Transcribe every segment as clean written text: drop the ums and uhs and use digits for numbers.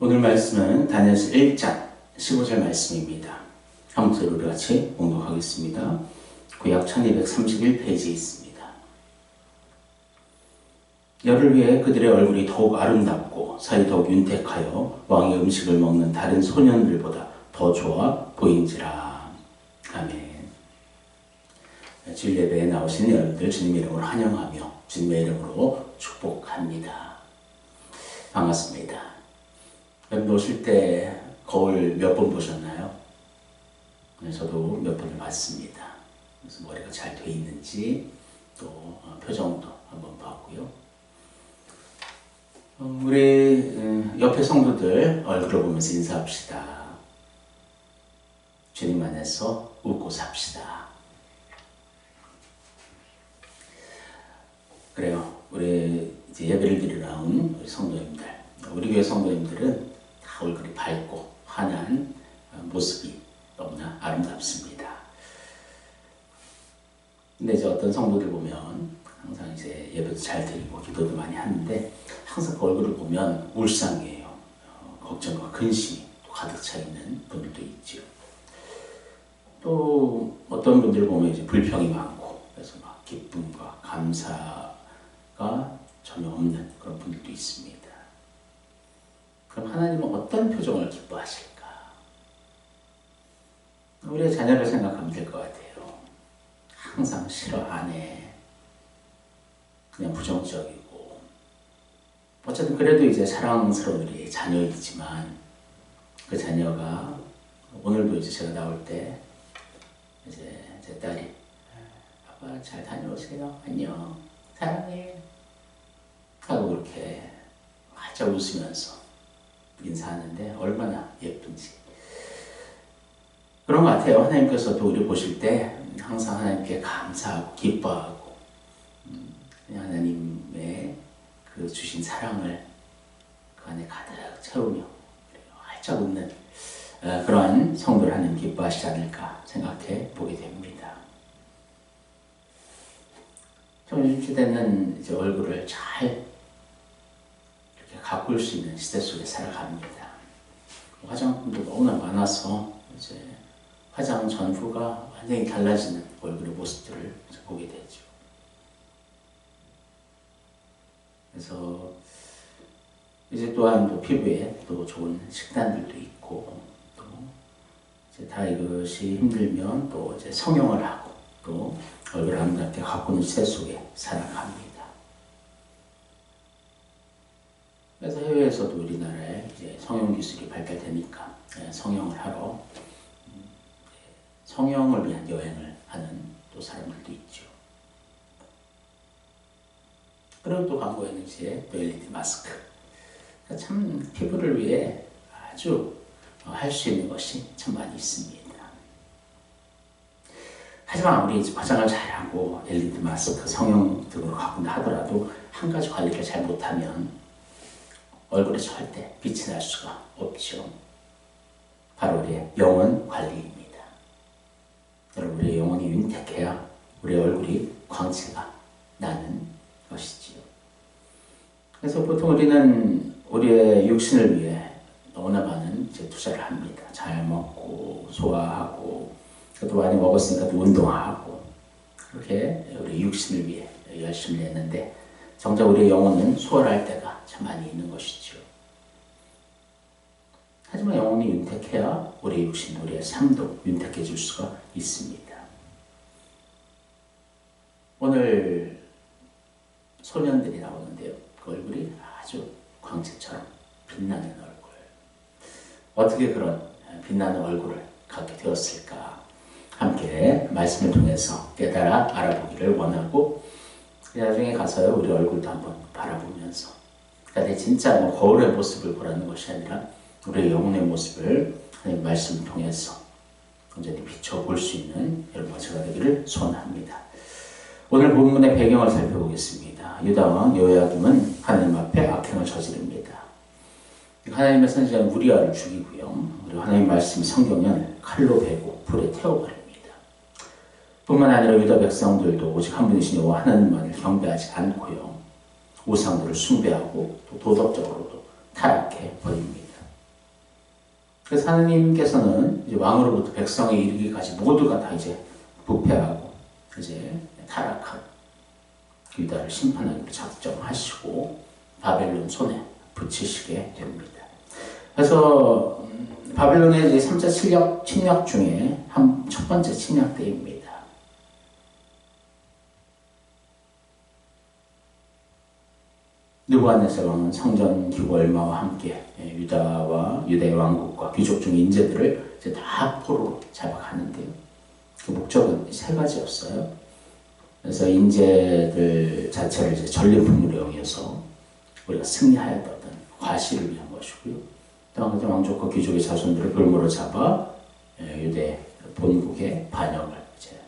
오늘 말씀은 다니엘서 1장 15절 말씀입니다. 한번 우리 같이 봉독하겠습니다. 구약 1231페이지에 있습니다. 열을 위해 그들의 얼굴이 더욱 아름답고 살이 더욱 윤택하여 왕의 음식을 먹는 다른 소년들보다 더 좋아 보인지라. 아멘. 주일 예배에 나오신 여러분들 주님의 이름으로 환영하며 주님의 이름으로 축복합니다. 반갑습니다. 여러분 오실 때 거울 몇 번 보셨나요? 저도 몇 번을 봤습니다. 그래서 머리가 잘 돼 있는지 또 표정도 한번 봤고요. 우리 옆에 성도들 얼굴을 보면서 인사합시다. 주님 안에서 웃고 삽시다. 그래요. 우리 이제 예배를 드리러 나온 우리 성도님들, 우리 교회 성도님들은 다 얼굴이 밝고 환한 모습이 너무나 아름답습니다. 근데 이제 어떤 성도들 보면 항상 이제 예배도 잘 드리고 기도도 많이 하는데 항상 그 얼굴을 보면 울상이에요. 걱정과 근심이 가득 차 있는 분들도 있죠. 또 어떤 분들 보면 이제 불평이 많고 그래서 막 기쁨과 감사가 전혀 없는 그런 분들도 있습니다. 그럼 하나님은 어떤 표정을 기뻐하실까? 우리의 자녀를 생각하면 될 것 같아요. 항상 싫어 안 해. 그냥 부정적이고. 어쨌든 그래도 이제 사랑스러운 우리의 자녀이지만 그 자녀가 오늘도 이제 제가 나올 때 이제 제 딸이 아빠 잘 다녀오세요. 안녕. 사랑해. 하고 그렇게 활짝 웃으면서 인사하는데 얼마나 예쁜지. 그런 것 같아요. 하나님께서도 우리 보실 때 항상 하나님께 감사하고 기뻐하고 하나님의 그 주신 사랑을 그 안에 가득 채우며 활짝 웃는 그러한 성도를 하나님 기뻐하시지 않을까 생각해 보게 됩니다. 좀 시대는 이제 얼굴을 잘 이렇게 가꿀 수 있는 시대 속에 살아갑니다. 화장품도 너무나 많아서 이제 화장 전후가 완전히 달라지는 얼굴의 모습들을 보게 되죠. 그래서 이제 또한 또 피부에 또 좋은 식단들도 있고 또 이제 다 이것이 힘들면 또 이제 성형을 하고 또 얼굴을 아름답게 가꾸는 시대 속에 살아갑니다. 그래서 해외에서도 우리나라에 이제 성형 기술이 발달되니까 성형을 하러 성형을 위한 여행을 하는 또 사람들도 있죠. 그리고 또 광고에는 이제 또 LED 마스크. 참 피부를 위해 아주 할 수 있는 것이 참 많이 있습니다. 하지만 아무리 화장을 잘하고 LED 마스크, 성형 등으로 가꾼다 하더라도 한 가지 관리를 잘 못하면 얼굴에 절대 빛이 날 수가 없죠. 바로 우리의 영혼 관리입니다. 여러분, 우리의 영혼이 윤택해야 우리의 얼굴이 광채가 나는 것이지요. 그래서 보통 우리는 우리의 육신을 위해 너무나 많은 이제 투자를 합니다. 잘 먹고 소화하고 또 많이 먹었으니까 또 운동하고 그렇게 우리 육신을 위해 열심히 했는데 정작 우리의 영혼은 소홀할 때가 참 많이 있는 것이죠. 하지만 영혼이 윤택해야 우리의 육신, 우리의 삶도 윤택해질 수가 있습니다. 오늘 소년들이 나오는데요. 그 얼굴이 아주 광채처럼 빛나는 얼굴. 어떻게 그런 빛나는 얼굴을 갖게 되었을까? 함께 말씀을 통해서 깨달아 알아보기를 원하고 나중에 가서요 우리 얼굴도 한번 바라보면서 내 진짜 거울의 모습을 보라는 것이 아니라 우리의 영혼의 모습을 하나님 말씀을 통해서 온전히 비춰볼 수 있는 여러분과 제가 되기를 소원합니다. 오늘 본문의 배경을 살펴보겠습니다. 유다왕 여호야김은 하나님 앞에 악행을 저지릅니다. 하나님의 선지자는 우리아를 죽이고요. 그리고 하나님 말씀 성경은 칼로 베고 불에 태워버립니다. 뿐만 아니라 유다 백성들도 오직 한 분이신 여호와 하나님만을 경배하지 않고요. 우상들을 숭배하고 또 도덕적으로도 타락해 버립니다. 그래서 하나님께서는 이제 왕으로부터 백성에 이르기까지 모두가 다 이제 부패하고 이제 타락한 유다를 심판하기로 작정하시고 바벨론 손에 붙이시게 됩니다. 그래서 바벨론의 이제 3차 침략 중에 첫 번째 침략 때입니다. 느부갓네살 왕은 성전 기구 얼마와 함께 유다와 유다의 왕국과 귀족 중 인재들을 이제 다 포로로 잡아가는데요. 그 목적은 세 가지였어요. 그래서 인재들 자체를 이제 전리품으로 여겨서 우리가 승리하였던 과시를 위한 것이고요. 또 왕족과 귀족의 자손들을 볼모로 잡아 유대 본국의 반역을 이제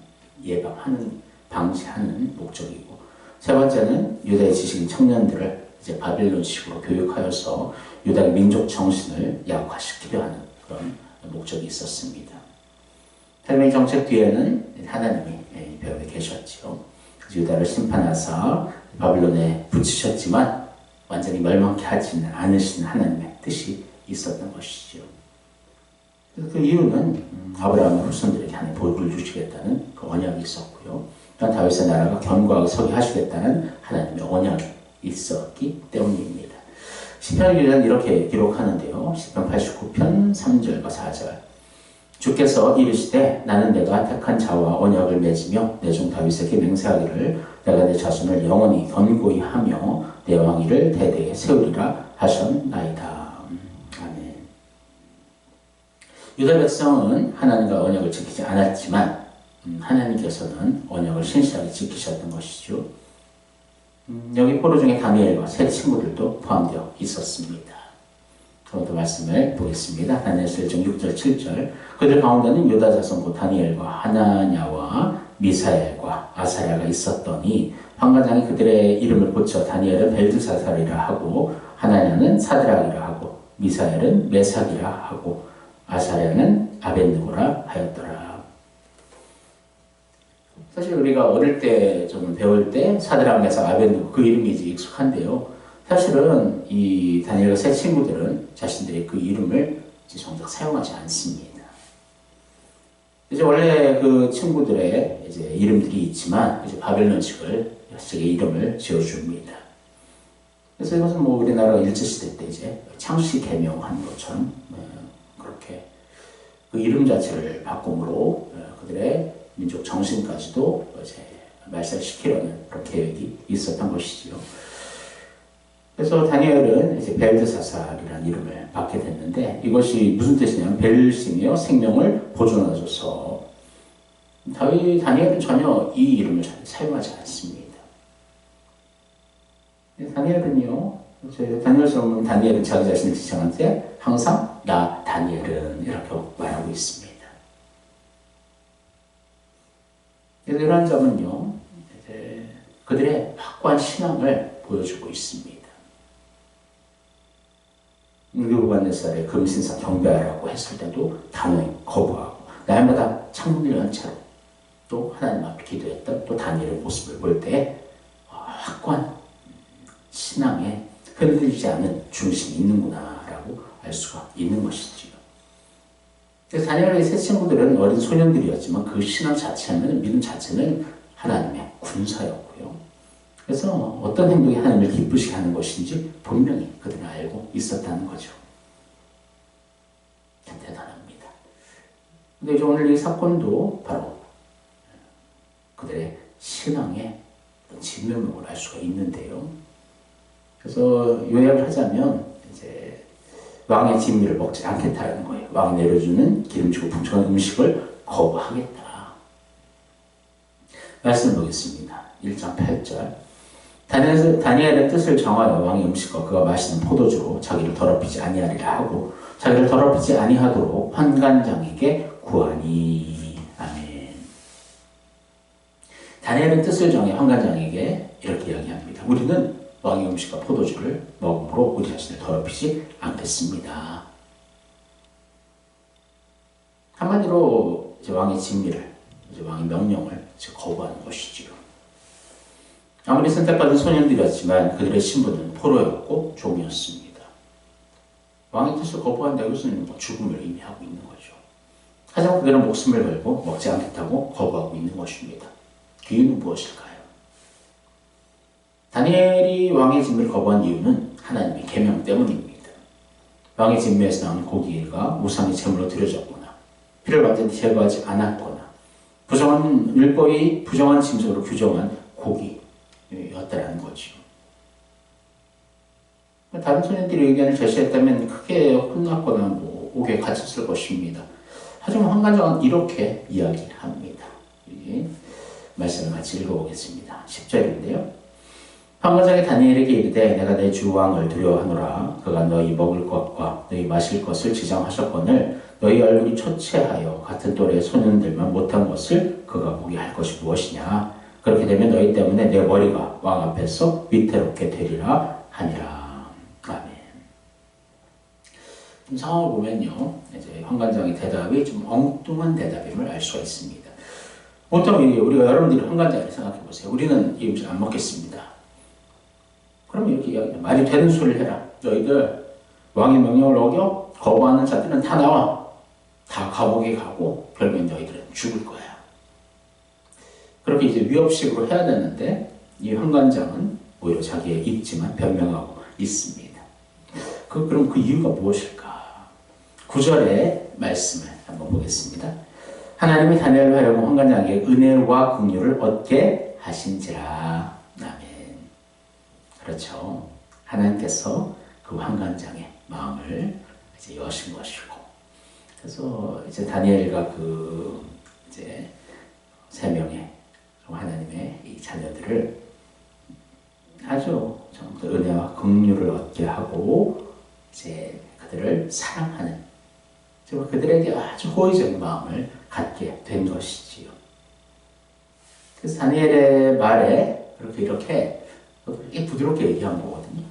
예방하는 방지하는 목적이고, 세 번째는 유다의 지식인 청년들을 이제 바빌론식으로 교육하여서 유다의 민족 정신을 약화시키려 하는 그런 목적이 있었습니다. 하나님의 정책 뒤에는 하나님이 배후에 계셨지요. 유다를 심판하사 바빌론에 붙이셨지만 완전히 멸망케 하지는 않으신 하나님의 뜻이 있었던 것이죠. 그 이유는 아브라함의 후손들에게 하나님 복을 주시겠다는 그 언약이 있었고요. 또한 다윗의 나라가 견고하게 서게 하시겠다는 하나님의 언약이 있었기 때문입니다. 시편 기자는 이렇게 기록하는데요. 시편 89편 3절과 4절. 주께서 이르시되 나는 내가 택한 자와 언약을 맺으며 내 종 다윗에게 맹세하기를 내가 내 자손을 영원히 견고히 하며 내 왕위를 대대에 세우리라 하셨나이다. 아멘. 유다 백성은 하나님과 언약을 지키지 않았지만 하나님께서는 언약을 신실하게 지키셨던 것이죠. 여기 포로 중에 다니엘과 세 친구들도 포함되어 있었습니다. 그것도 말씀을 보겠습니다. 다니엘서 1장 6절 7절. 그들 가운데는 유다 자손 곧 다니엘과 하나냐와 미사엘과 아사랴가 있었더니 환관장이 그들의 이름을 고쳐 다니엘은 벨드사살이라 하고 하나냐는 사드락이라 하고 미사엘은 메삭이라 하고 아사랴는 아벳느고라 하였더라. 사실 우리가 어릴 때 좀 배울 때 사드락, 메삭, 아벳느고 그 이름이 이제 익숙한데요. 사실은 이 다니엘과 세 친구들은 자신들의 그 이름을 이제 정작 사용하지 않습니다. 이제 원래 그 친구들의 이제 이름들이 있지만 이제 바벨론식의 이름을 지어줍니다. 그래서 이것은 뭐 우리나라 일제시대 때 이제 창씨 개명한 것처럼 그렇게 그 이름 자체를 바꿈으로 그들의 민족 정신까지도 이제 말살시키려는 그런 계획이 있었던 것이지요. 그래서 다니엘은 이제 벨드사살이라는 이름을 받게 됐는데 이것이 무슨 뜻이냐면 벨시며 생명을 보존하소서. 다니엘은 전혀 이 이름을 사용하지 않습니다. 다니엘은요, 다니엘서 보면 다니엘은 자기 자신을 지칭할 때 항상 나 다니엘은 이렇게 말하고 있습니다. 이러한 점은요, 이제 그들의 확고한 신앙을 보여주고 있습니다. 느부갓네살의 금신상 경배하라고 했을 때도 단호히 거부하고 날마다 창문을 연 채로 또 하나님 앞에 기도했던 또 다니엘의 모습을 볼 때 확고한 신앙에 흔들리지 않은 중심이 있는구나라고 알 수가 있는 것이지요. 그래서 다니엘의 세 친구들은 어린 소년들이었지만 그 신앙 자체는, 믿음 자체는 하나님의 군사였고요. 그래서 어떤 행동이 하나님을 기쁘시게 하는 것인지 분명히 그들은 알고 있었다는 거죠. 대단합니다. 근데 오늘 이 사건도 바로 그들의 신앙의 진면목을 알 수가 있는데요. 그래서 요약을 하자면 이제 왕의 진미를 먹지 않겠다는 거예요. 왕이 내려주는 기름지고 풍성한 음식을 거부하겠다. 말씀 보겠습니다. 1장 8절. 다니엘의 뜻을 정하여 왕의 음식과 그가 마시는 포도주로 자기를 더럽히지 아니하리라 하고 자기를 더럽히지 아니하도록 환관장에게 구하니. 아멘. 다니엘의 뜻을 정해 환관장에게 이렇게 이야기합니다. 우리는 왕의 음식과 포도주를 먹음으로 우리 자신을 더럽히지 않겠습니다. 한마디로 이제 왕의 진미를, 이제 왕의 명령을 이제 거부하는 것이지요. 아무리 선택받은 소년들이었지만 그들의 신분은 포로였고 종이었습니다. 왕의 뜻을 거부한다. 이것은 죽음을 의미하고 있는 거죠. 하지만 그들은 목숨을 걸고 먹지 않겠다고 거부하고 있는 것입니다. 그 이유는 무엇일까요? 다니엘이 왕의 진미를 거부한 이유는 하나님의 계명 때문입니다. 왕의 진미에서 나온 고기가 우상의 제물로 드려졌거나 피를 완전히 제거하지 않았거나 부정한 짐승으로 규정한 고기였다라는 거죠. 다른 소년들이 의견을 제시했다면 크게 혼났거나 옥에 갇혔을 것입니다. 하지만 환관장은 이렇게 이야기합니다. 이 말씀을 같이 읽어보겠습니다. 10절인데요. 환관장이 다니엘에게 이르되 내가 내 주 왕을 두려워하노라. 그가 너희 먹을 것과 너희 마실 것을 지정하셨거늘 너희 얼굴이 초췌하여 같은 또래의 소년들만 못한 것을 그가 보게 할 것이 무엇이냐. 그렇게 되면 너희 때문에 내 머리가 왕 앞에서 위태롭게 되리라 하니라. 아멘. 좀 상황을 보면요, 이제 환관장의 대답이 좀 엉뚱한 대답임을 알 수가 있습니다. 보통 우리가 여러분들이 환관장을 생각해 보세요. 우리는 이 음식 안 먹겠습니다. 그럼 이렇게 이야기해요. 말이 되는 소리를 해라. 너희들 왕의 명령을 어겨 거부하는 자들은 다 나와. 다 감옥에 가고 결국에 너희들은 죽을 거야. 그렇게 이제 위협식으로 해야 되는데 이 환관장은 오히려 자기의 입지만 변명하고 있습니다. 그럼 그 이유가 무엇일까? 9절의 말씀을 한번 보겠습니다. 하나님이 다니엘을 하려고 환관장에게 은혜와 긍휼을 얻게 하신지라. 아멘. 그렇죠. 하나님께서 그 환관장의 마음을 이제 여신 것이고, 그래서 이제 다니엘과 이제 3명의 하나님의 이 자녀들을 아주 은혜와 긍휼을 얻게 하고 이제 그들을 사랑하는, 그들에게 아주 호의적인 마음을 갖게 된 것이지요. 그래서 다니엘의 말에 이렇게 부드럽게 얘기한 거거든요.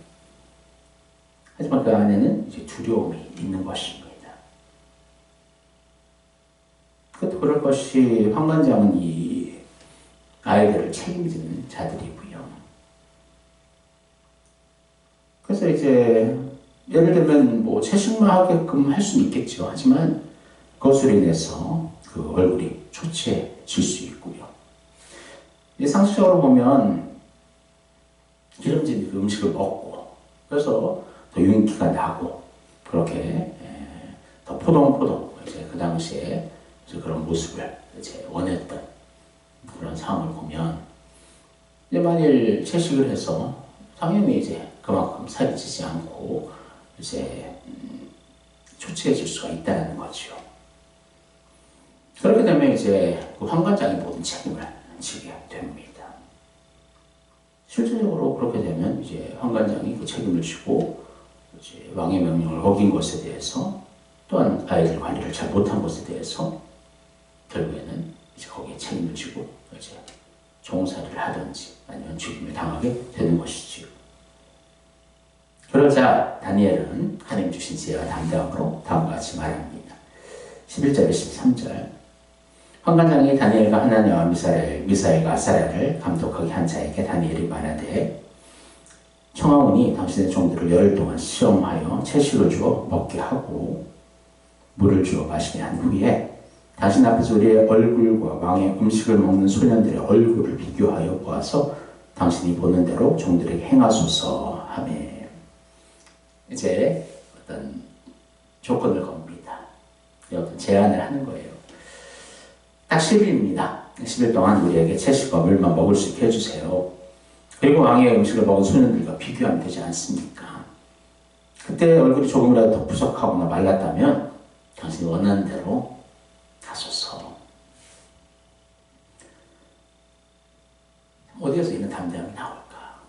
하지만 그 안에는 이제 두려움이 있는 것입니다. 그것도 그럴 것이 환관장은 이 아이들을 책임지는 자들이고요. 그래서 이제 예를 들면 채식만 하게끔 할 수는 있겠죠. 하지만 그것으로 인해서 그 얼굴이 초췌해질 수 있고요. 상식적으로 보면 기름진 그 음식을 먹고 그래서 더 윤기가 나고 그렇게 더 포동포동 이제 그 당시에 이제 그런 모습을 이제 원했던 그런 상황을 보면 이제 만일 채식을 해서 당연히 이제 그만큼 살이 찌지 않고 이제 초췌해질 수가 있다는 거죠. 그렇게 되면 이제 그 환관장이 모든 책임을 지게 됩니다. 실질적으로 그렇게 되면 이제 환관장이 그 책임을 지고 이제 왕의 명령을 어긴 것에 대해서 또한 아이들 관리를 잘 못한 것에 대해서 결국에는 이제 거기에 책임을 지고 이제 종살이를 하든지 아니면 죽임을 당하게 되는 것이지요. 그러자 다니엘은 하나님 주신 지혜와 담대함으로 다음과 같이 말합니다. 11절에 13절. 환관장이 다니엘과 하나냐와 미사엘과 아사랴를 감독하게 한 자에게 다니엘이 말하되 청하오니 당신의 종들을 열흘 동안 시험하여 채식을 주어 먹게 하고 물을 주어 마시게 한 후에 당신 앞에서 우리의 얼굴과 왕의 음식을 먹는 소년들의 얼굴을 비교하여 보아서 당신이 보는 대로 종들에게 행하소서 하며 이제 어떤 조건을 겁니다. 어떤 제안을 하는 거예요. 딱 10일입니다. 10일 동안 우리에게 채식과 물만 먹을 수 있게 해주세요. 그리고 왕의 음식을 먹은 소년들과 비교하면 되지 않습니까? 그때 얼굴이 조금이라도 더 부족하거나 말랐다면 당신이 원하는 대로 하소서. 어디에서 이런 담대함이 나올까?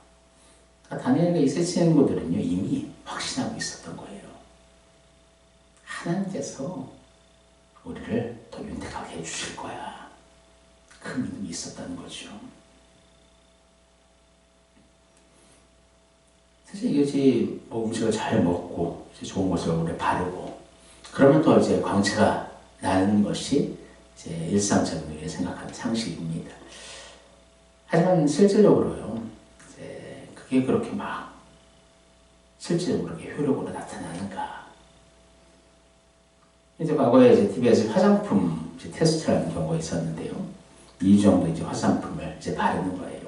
다니엘과 이 세 친구들은요 이미 확신하고 있었던 거예요. 하나님께서 우리를 더 윤택하게 해주실 거야. 그 믿음이 있었다는 거죠. 사실 이것이 음식을 잘 먹고 좋은 것을 얼굴에 바르고 그러면 또 이제 광채가 나는 것이 이제 일상적인 우리가 생각하는 상식입니다. 하지만 실질적으로요, 이제 그게 그렇게 막 실질적으로 그렇게 효력으로 나타나는가? 이제 과거에 이제 TV에서 화장품 이제 테스트라는 경우가 있었는데요. 2주 정도 이제 화장품을 이제 바르는 거예요.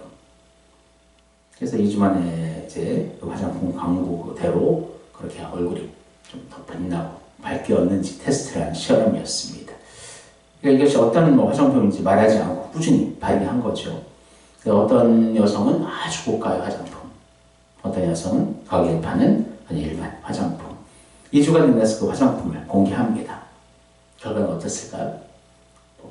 그래서 2주 만에 이제 그 화장품 광고대로 그렇게 얼굴이 좀 더 빛나고 밝게었는지 테스트를 한 실험이었습니다. 그러니까 이것이 어떤 뭐 화장품인지 말하지 않고 꾸준히 바르게 한 거죠. 어떤 여성은 아주 고가의 화장품, 어떤 여성은 가게에 파는 그냥 일반 화장품. 2주가 지나서 그 화장품을 공개합니다. 결과는 어땠을까요?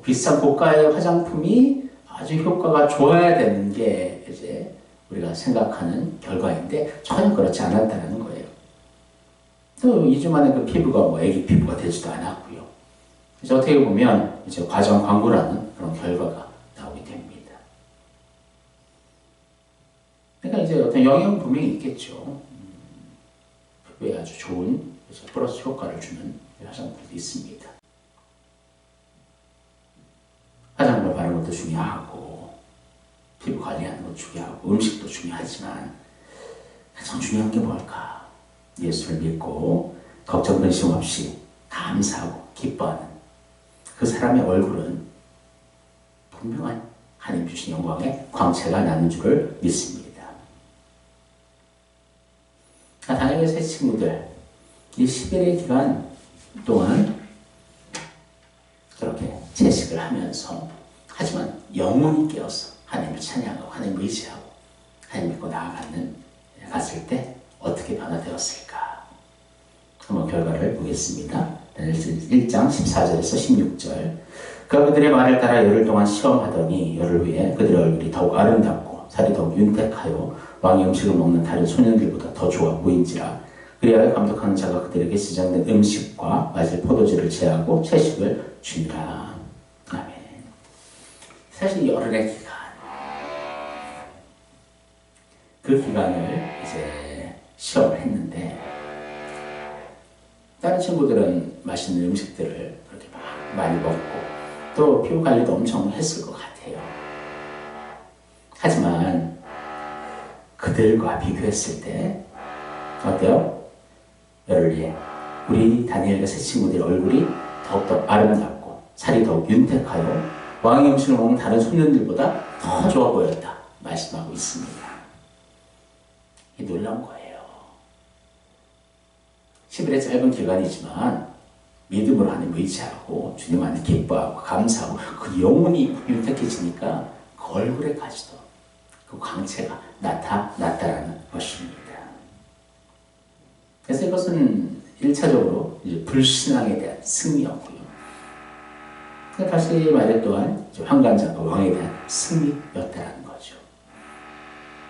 비싼 고가의 화장품이 아주 효과가 좋아야 되는 게 이제 우리가 생각하는 결과인데 전혀 그렇지 않았다는 거예요. 또 2주 만에 그 피부가 뭐 애기 피부가 되지도 않았고요. 그래서 어떻게 보면 이제 과정 광고라는 그런 결과가 나오게 됩니다. 그러니까 이제 어떤 영향은 분명히 있겠죠. 피부에 아주 좋은 플러스 효과를 주는 화장품도 있습니다. 화장품을 바르는 것도 중요하고 피부 관리하는 것도 중요하고 음식도 중요하지만 가장 중요한 게 뭘까? 예수를 믿고 걱정 근심 없이 감사하고 기뻐하는 그 사람의 얼굴은 분명한 하나님 주신 영광의 광채가 나는 줄을 믿습니다. 당연히 새 친구들 이 10일의 기간 동안 그렇게 채식을 하면서 하지만 영혼이 깨어서 하나님을 찬양하고 하나님을 의지하고 하나님 믿고 나아갔을 때 어떻게 변화되었을까? 한번 결과를 보겠습니다. 1장 14절에서 16절. 그가 그들의 말을 따라 열흘 동안 시험하더니 열흘 후에 그들의 얼굴이 더욱 아름답고 살이 더욱 윤택하여 왕의 음식을 먹는 다른 소년들보다 더 좋아 보인지라. 그리하여 감독하는 자가 그들에게 지정된 음식과 마실 포도주를 제하고 채식을 주니라. 아멘. 사실 열흘의 기간, 그 기간을 이제 시험을 했는데 다른 친구들은 맛있는 음식들을 그렇게 많이 먹고 또 피부 관리도 엄청 했을 것 같아요. 하지만 그들과 비교했을 때 어때요? 열흘 뒤에 우리 다니엘과 세 친구들의 얼굴이 더욱더 아름답고 살이 더욱 윤택하여 왕의 음식을 먹는 다른 소년들보다 더 좋아 보였다 말씀하고 있습니다. 이 놀라운 거예요. 10일의 짧은 기간이지만 믿음으로 하나님 의지하고 주님 안에 기뻐하고 감사하고 그 영혼이 윤택해지니까 그 얼굴에까지도 그 광채가 나타났다라는 것입니다. 그래서 이것은 1차적으로 이제 불신앙에 대한 승리였고요. 다시 말해 또한 환관장과 왕에 대한 승리였다라는 거죠.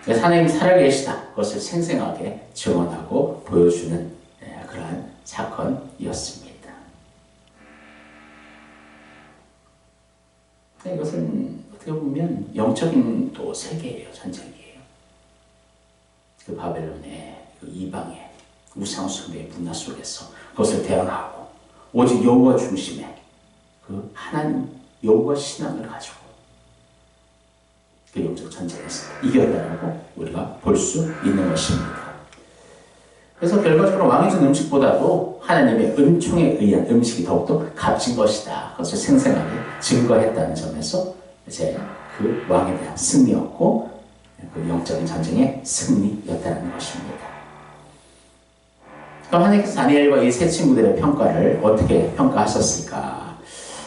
그래서 하나님이 살아계시다. 그것을 생생하게 증언하고 보여주는 그러한 사건이었습니다. 이것은 어떻게 보면 영적인 또 세계예요. 전쟁이에요. 그 바벨론의 그 이방의 우상숭배의 문화 속에서 그것을 대항하고 오직 여호와 중심의 그 하나님 여호와 신앙을 가지고 그 영적 전쟁에서 이겼다라고 우리가 볼 수 있는 것입니다. 그래서 결과적으로 왕이 준 음식보다도 하나님의 은총에 의한 음식이 더욱더 값진 것이다. 그것을 생생하게 증거했다는 점에서 이제 그 왕에 대한 승리였고 그 영적인 전쟁의 승리였다는 것입니다. 그럼 하나님께서 다니엘과 이 세 친구들의 평가를 어떻게 평가하셨을까?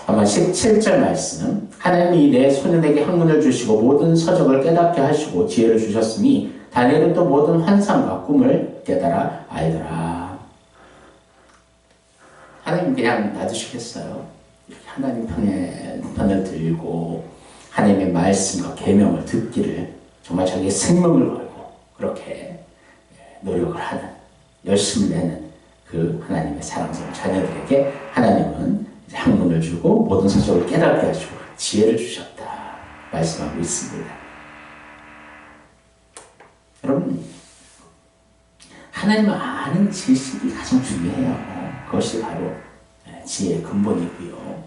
아마 17절 말씀, 하나님이 내 소년에게 학문을 주시고 모든 서적을 깨닫게 하시고 지혜를 주셨으니 다니엘은 또 모든 환상과 꿈을 깨달아 알더라. 하나님 그냥 놔두시겠어요? 하나님 편을 들고 하나님의 말씀과 계명을 듣기를 정말 자기의 생명을 걸고 그렇게 노력을 하는, 열심을 내는 그 하나님의 사랑스러운 자녀들에게 하나님은 학문을 주고 모든 서적을 깨닫게 하시고 지혜를 주셨다 말씀하고 있습니다. 여러분, 하나님을 아는 지식이 가장 중요해요. 그것이 바로 지혜의 근본이고요.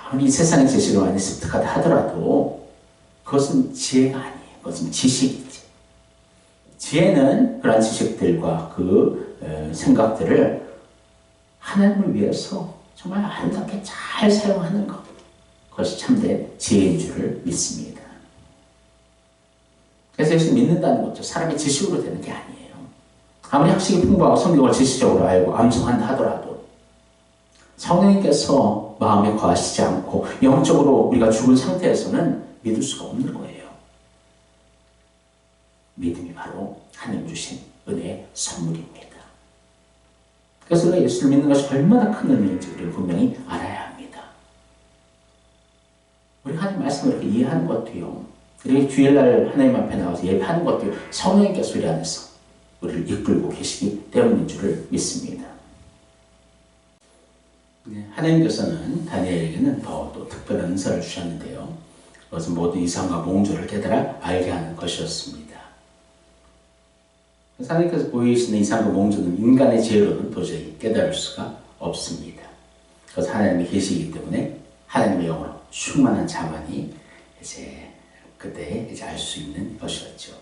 아무리 세상의 지식을 많이 습득하다 하더라도 그것은 지혜가 아니에요. 그것은 지식이지. 지혜는 그런 지식들과 그 생각들을 하나님을 위해서 정말 아름답게 잘 사용하는 것, 그것이 참된 지혜인 줄을 믿습니다. 그래서 예수 믿는다는 것도 사람의 지식으로 되는 게 아니에요. 아무리 학식이 풍부하고 성경을 지식적으로 알고 암송한다 하더라도 성령님께서 마음에 거하시지 않고 영적으로 우리가 죽은 상태에서는 믿을 수가 없는 거예요. 믿음이 바로 하나님 주신 은혜의 선물입니다. 그래서 우리가 예수를 믿는 것이 얼마나 큰 은혜인지 우리는 분명히 알아야 합니다. 우리 하나님 말씀을 이렇게 이해하는 것도요, 이렇게 주일날 하나님 앞에 나와서 예배하는 것도요, 성령님께서 우리 안에서 우리를 이끌고 계시기 때문인 줄을 믿습니다. 하나님께서는 다니엘에게는 더 또 특별한 은사를 주셨는데요. 그것은 모든 이상과 몽조를 깨달아 알게 하는 것이었습니다. 하나님께서 보이시는 이상과 몽조는 인간의 지혜로는 도저히 깨달을 수가 없습니다. 그래서 하나님의 계시이기 때문에 하나님의 영으로 충만한 자만이 이제 그때 이제 알 수 있는 것이었죠.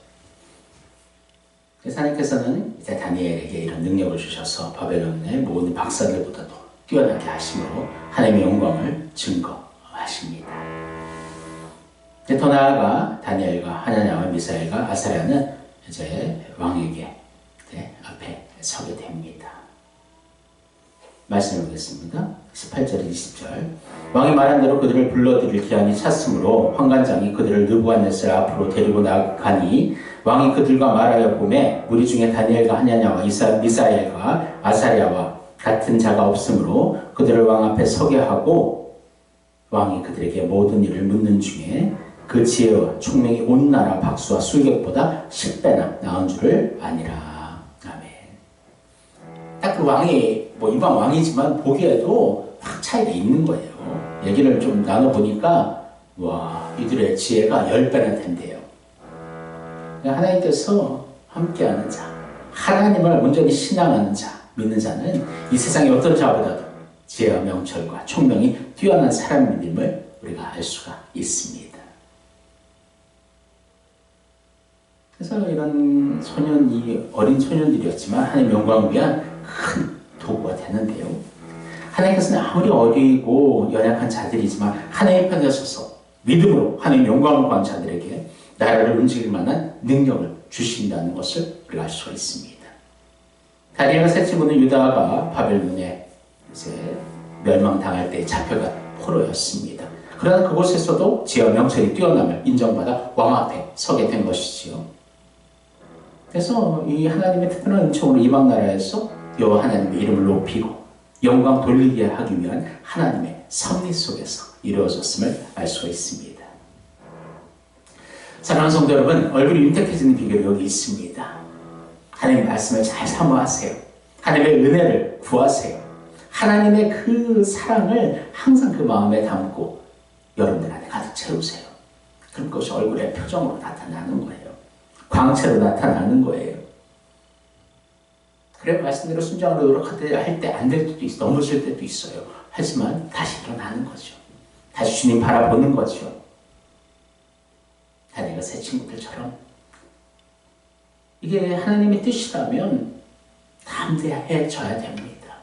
그래서 하나님께서는 이제 다니엘에게 이런 능력을 주셔서 바벨론의 모든 박사들보다도 뛰어나게 하심으로 하나님의 영광을 증거하십니다. 더 나아가 다니엘과 하나냐와 미사엘과 아사랴는 이제 왕에게 앞에 서게 됩니다. 말씀을 보겠습니다. 18절 20절. 왕이 말한 대로 그들을 불러들일 기한이 찼으므로 환관장이 그들을 느부갓네살 앞으로 데리고 나가니 왕이 그들과 말하여 보매 무리 중에 다니엘과 하냐냐와 미사엘과 아사랴와 같은 자가 없으므로 그들을 왕 앞에 서게 하고 왕이 그들에게 모든 일을 묻는 중에 그 지혜와 총명이 온 나라 박수와 술객보다 10배나 나은 줄을 아니라. 아멘. 딱 그 왕이 이방 왕이지만 보기에도 확 차이가 있는 거예요. 얘기를 좀 나눠보니까 와, 이들의 지혜가 10배나 된대요. 하나님께서 함께하는 자, 하나님을 온전히 신앙하는 자, 믿는 자는 이 세상의 어떤 자보다도 지혜와 명철과 총명이 뛰어난 사람임을 우리가 알 수가 있습니다. 그래서 이런 어린 소년들이었지만 하나님의 영광을 위한 큰 도구가 되는데요. 하나님께서는 아무리 어리고 연약한 자들이지만 하나님의 편에 서서 믿음으로 하나님의 영광을 구한 자들에게 나라를 움직일 만한 능력을 주신다는 것을 우리가 알 수가 있습니다. 다니엘과 세 친구는 유다가 바벨론에 이제 멸망당할 때 잡혀간 포로였습니다. 그러나 그곳에서도 지혜와 명철이 뛰어남을 인정받아 왕 앞에 서게 된 것이지요. 그래서 이 하나님의 특별한 은총으로 이방 나라에서 여호와 하나님의 이름을 높이고 영광 돌리게 하기 위한 하나님의 섭리 속에서 이루어졌음을 알 수가 있습니다. 사랑하는 성도 여러분, 얼굴이 윤택해지는 비결이 여기 있습니다. 하나님의 말씀을 잘 사모하세요. 하나님의 은혜를 구하세요. 하나님의 그 사랑을 항상 그 마음에 담고 여러분들 안에 가득 채우세요. 그럼 그것이 얼굴의 표정으로 나타나는 거예요. 광채로 나타나는 거예요. 그래 말씀대로 순종하려 노력할 때 안 될 때도 있어. 넘어질 때도 있어요. 하지만 다시 일어나는 거죠. 다시 주님 바라보는 거죠. 다니엘과 새 친구들처럼 이게 하나님의 뜻이라면 담대해져야 됩니다.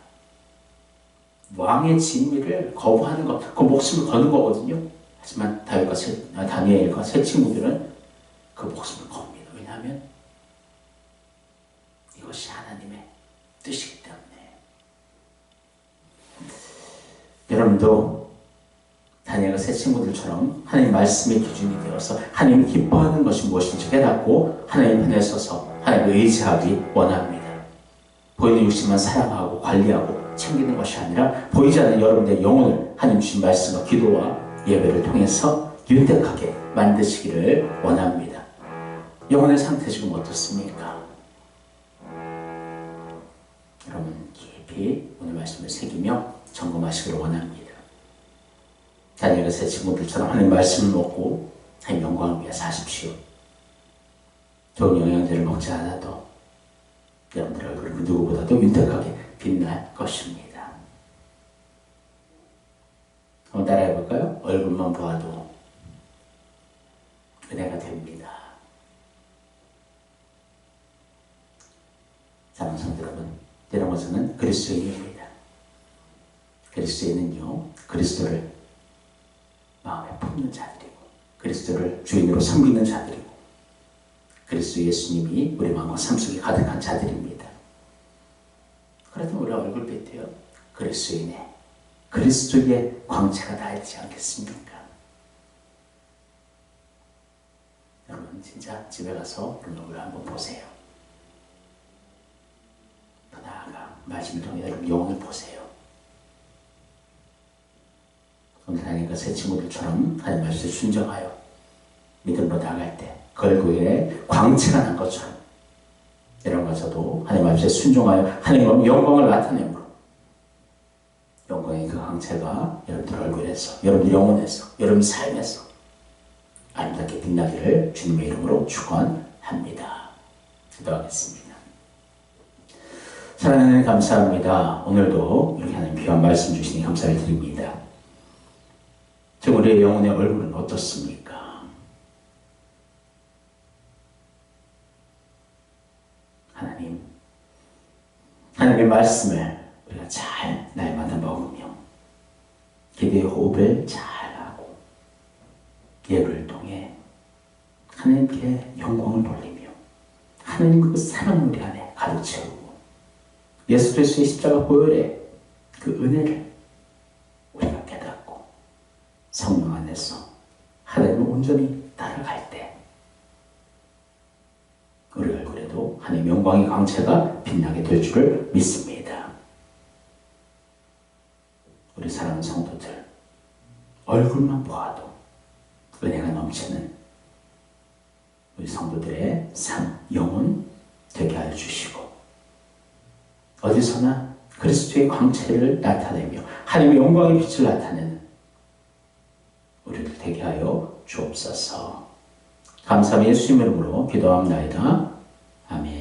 왕의 진미를 거부하는 것, 그 목숨을 거는 거거든요. 하지만 다니엘과 새 친구들은 그 목숨을 겁니다. 왜냐하면 이것이 하나님의 뜻이기 때문에. 여러분도 다니엘과 새 친구들처럼 하나님 말씀의 기준이 되어서 하나님이 기뻐하는 것이 무엇인지 깨닫고 하나님 편에 서서 하나님을 의지하기 원합니다. 보이는 육신만 사랑하고 관리하고 챙기는 것이 아니라 보이지 않는 여러분의 영혼을 하나님 주신 말씀과 기도와 예배를 통해서 윤택하게 만드시기를 원합니다. 영혼의 상태 지금 어떻습니까? 여러분 깊이 오늘 말씀을 새기며 점검하시기를 원합니다. 다니엘과 새 친구들처럼 하나님 말씀을 먹고 하나님 영광을 위해 사십시오. 좋은 영양제를 먹지 않아도 여러분들 얼굴은 그 누구보다도 윤택하게 빛날 것입니다. 한번 따라해 볼까요? 얼굴만 보아도 은혜가 됩니다. 사랑하는 성도 여러분, 이런 것은 그리스도인입니다. 그리스도인은요, 그리스도를 마음에 품는 자들이고, 그리스도를 주인으로 섬기는 자들이고, 그리스도 예수님이 우리 마음과 삶 속에 가득한 자들입니다. 그렇다면 우리 얼굴빛도요, 그리스도인의 그리스도의 광채가 닿지 않겠습니까? 여러분 진짜 집에 가서 그런 얼굴을 한번 보세요. 더 나아가 말씀을 통해 여러분 영혼을 보세요. 오늘 하나님과 새 친구들처럼 하나님 말씀에 순종하여 믿음으로 나갈 때 그 얼굴에 광채가 난 것처럼 여러분과 저도 하나님 말씀에 순종하여 하나님의 영광을 나타내므로 영광의 그 광채가 여러분들 얼굴에서, 여러분 영혼에서, 여러분 삶에서 아름답게 빛나기를 주님의 이름으로 축원합니다. 기도하겠습니다. 사랑하는 하나님 감사합니다. 오늘도 이렇게 하나님 귀한 말씀 주시니 감사를 드립니다. 지금 우리의 영혼의 얼굴은 어떻습니까? 하나님의 말씀을 우리가 잘 날마다 먹으며 기도의 호흡을 잘하고 예배를 통해 하나님께 영광을 돌리며 하나님 그 사랑 우리 안에 가득 채우고 예수 그리스도의 십자가 보혈의 그 은혜를 우리가 깨닫고 성령 안에서 하나님을 온전히 따라갈 때 우리 얼굴에도 하나님의 영광의 광채가 빛나게 될 줄을 믿습니다. 우리 사랑하는 성도들 얼굴만 보아도 은혜가 넘치는 우리 성도들의 삶, 영혼 되게 하여 주시고 어디서나 그리스도의 광채를 나타내며 하나님의 영광의 빛을 나타내는 우리를 되게 하여 주옵소서. 감사함의 예수님 이름으로 기도합니다. 아멘.